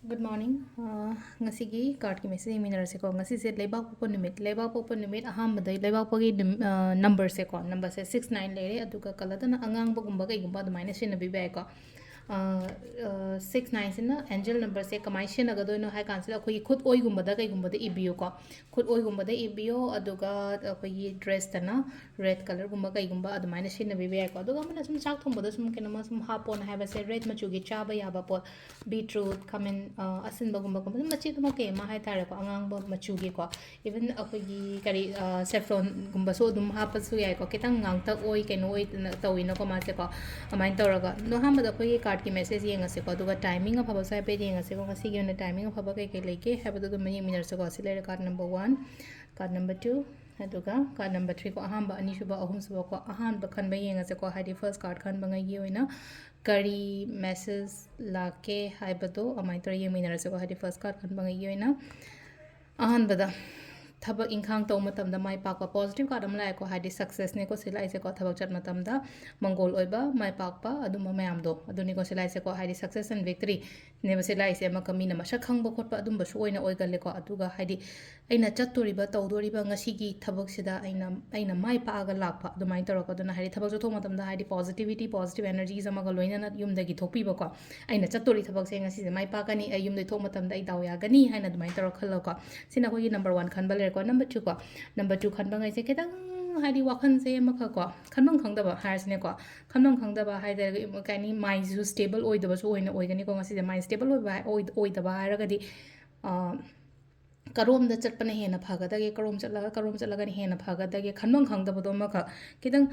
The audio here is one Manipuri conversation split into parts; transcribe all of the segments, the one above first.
Good morning. Ngasigi card ki message minner se ko ngasi se lebak popo numit aham badai lebak pogi number se ko number se 69 lere aduga kalada na angang bagumba kai gumba adumai na shin bi ba ko 69 sina angel number se kamai shin aga do no hai cancel ko khud oi gumba da kai gumba da ibio ko khud oi gumba da ibio aduga ko yi dress ta na red color gumba kai gumba adumai na shin bi ba ko aduga mana sum chak thong boda sum kenama sum hapon ha ba se red machu gi cha ba ya ba pot beetroot kamen asin bagumba gumba machi dum ke ma hai tare ko angang ba machu gi ko even akogi kari saffron gumba so dum hapa su yai ko kitang ngang ta oi ke no oi tawi no ko ma se ko amain toraga no ham da ko card ki message yenga se ko duga timing of haba sai pe yenga se ko ngasi gi na timing of haba kai kai leke haba du mani minor se ko sile card number 1 card number 2 aduga card number 3 ko ahamba ani shuba ahum suba ko ahamba khan ba yenga se ko hadi first card khan ba ngai gi oina kari message lake haibado amai tor yeminara se ko hadi first card khan ba ngai gi oina ahanbada thaba inkhang to matam da mai pak pa positive card am lai ko hadi success ne ko silai se ko thaba chat matam da mongol oiba mai pak pa aduma mayam do aduni ko silai se ko hadi success and victory ne ba silai se ma kami na masha khang ba khot pa adum ba su oina oi galle ko aduga hadi aina chattori ba tawdori ba ngasi gi thabak sida aina mai pa aga lak pa adumai tor ko duna hadi thabak jo matam da hadi positivity positive energies ama ga loina na yum da gi thopi ba ko aina chattori thabak se ngasi se mai pa kani ay yum dai thok matam da ai daw ya gani haina adumai tor khalo ko sina ko number 1 khan ba le ko number 2 ko number 2 khan ba ngai se kedang hadi wakhan se ma kha ko khanmang khang da ba har sine ko khanmang khang da ba hai da kani mind su stable oi da ba so oina oi gani ko ngasi se mind stable oi da ba ha ga di karom da chat pana hena phaga da ge karom chat laga hena phaga da ge khanmang khang da ba do ma kha kidang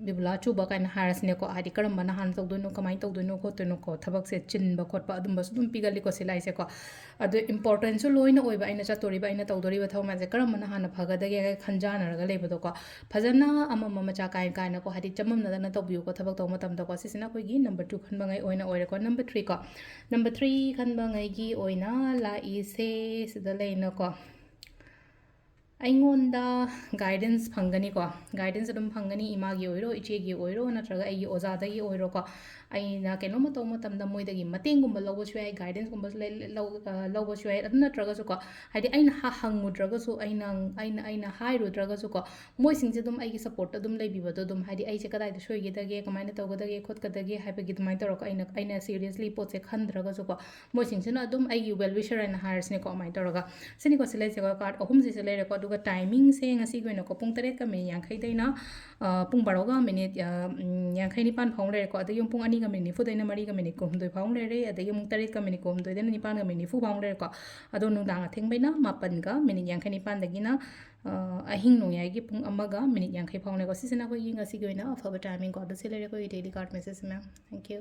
bibla chu ba kan haras ne ko hadi karam bana han tog do no kamai tog do no ko to no ko thabak se chin ba khot pa adum ba dum pigali ko silai se ko adu important so loina oi ba ina cha tori ba ina tog dori ba thau ma je karam bana han phaga da ge khanjana raga le ba do ko phajana ama mama cha kai kai na ko hadi chamam na na tog biu ko thabak tog matam da ko sisina ko gi number 2 khan ba ngai oina oire ko number 3 ko number 3 khan ba ngai gi oina la I se sida leina ko aingonda guidance phangani ko guidance adum phangani ima gi oiro iche gi oiro natraga ai oza da gi oiro ko aina keno ma to matam da moi da gi mateng gum lobo chue guidance gum lobo chue adum natraga su ko hadi aina ha hangudraga su aina hai rudraga su ko moi sing je dum ai gi support adum lei bi ba dum hadi ai che kadai da shoi gi da ge kamai na to ga da ge khot ka da ge hai ba gi dumai to ko aina seriously pot se khandraga su ko moi sing se na adum ai gi well wisher and hires ne ko mai to ga sini ko selai se ko card ahum se selai ko timing se ngasi goina ko pung 3 ka minit yankhai daina pung 12 ga minit yankhai ni pan phong le ko adai pung 2 ga minit nifu daina 3 ga minit ko humdoi phong le re adai 3 ga minit ko humdoi daina 9 ga minit fu phong le ko ado nung dang atheng baina 9 ga minit yankhai ni pan dagina ahing nung yai gi pung 1 ga minit yankhai phong le ko sisina ko yi ngasi goina afaba timing ko ado sele ko daily card message ma thank you